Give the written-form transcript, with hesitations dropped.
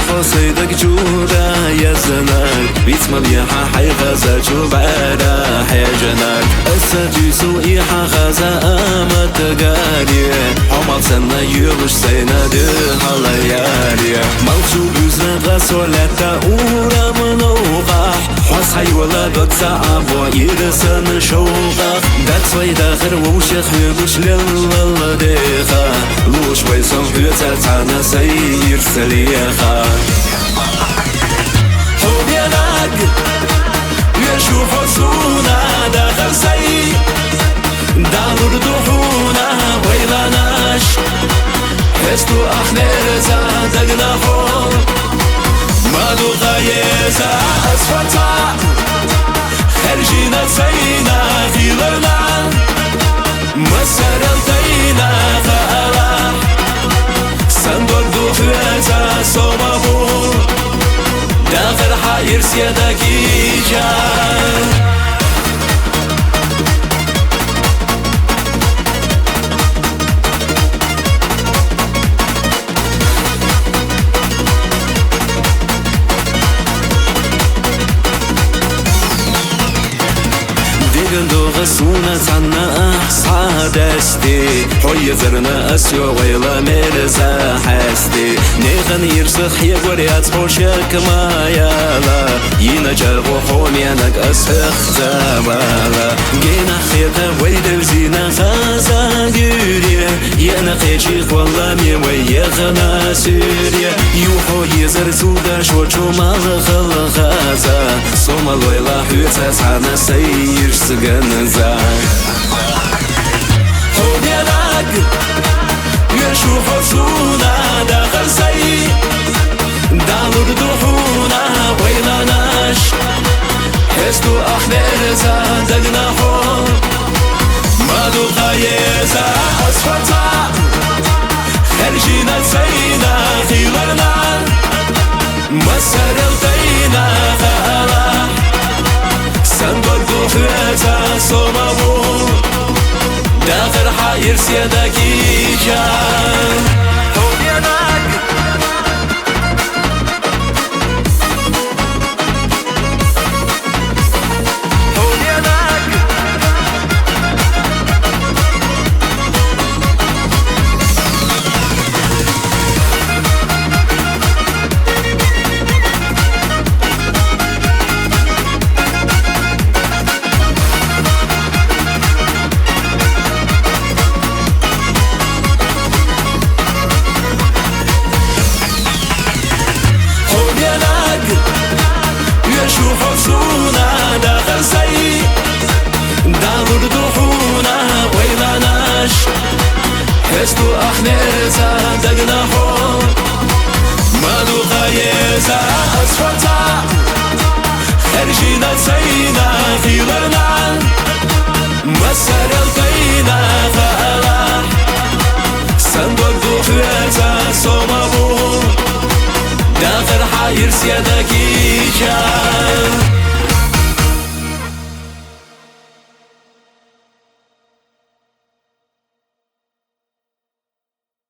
حصيدك جورا يا زناك بيت مليحة حي غزا جوبارا حي جناك السجي سوئي غزا آمت غالي عمال سنة يغش سينا دي هاليالي مالشو بيزنا غسولتا أورا منوغاح حس حي ولا بكسا عبو يرسن شوغاح دات سويدا غير ووشيخ يغش للديخا لوش ويسن بيتانا سير سليخا حبيناك يشو حسونا داخل سي دابر دحونا ويلاناش حستو أحمر زادقنا حور مالو غايزا أسفتا خرجينا سينا غيرنا مسر الدينا غالا سندور دوحوزا صومابو داخل حاير سيادكي جان غسونا عنا صادستي حي زرنا أسيو ويلا مرزا حستي نغن يرسخ يقوريات خوشك ما يالا ينجر وحوميانك أسخ زبالا جينا خيطة ويدو زينا غازا جوريا يانا خيشيخ والله ميويغنا سوريا يوحو يزر زودا شوشو مالغل غازا صوم الويلا حوتا عنا سير سجن حبيناك يشو حسونا داخل سي دابر دحونا ويلاناش حستو أحمر زادقنا حور مالو غايزا أسفتا خرجينا سينا غيرنا مسر الدينا غالا سندور دوحوزا صومابو داخل حاير سيادكي جان حبيناك حبيناك يشو حسونا داخل سي دابر دحونا ويلاناش حستو أحمر زادقنا حور مالو غايزا أسفتا خرجينا سينا غيرنا مسر الدينا غالا سندور دوحوزا صومابو داخل حاير سيادكي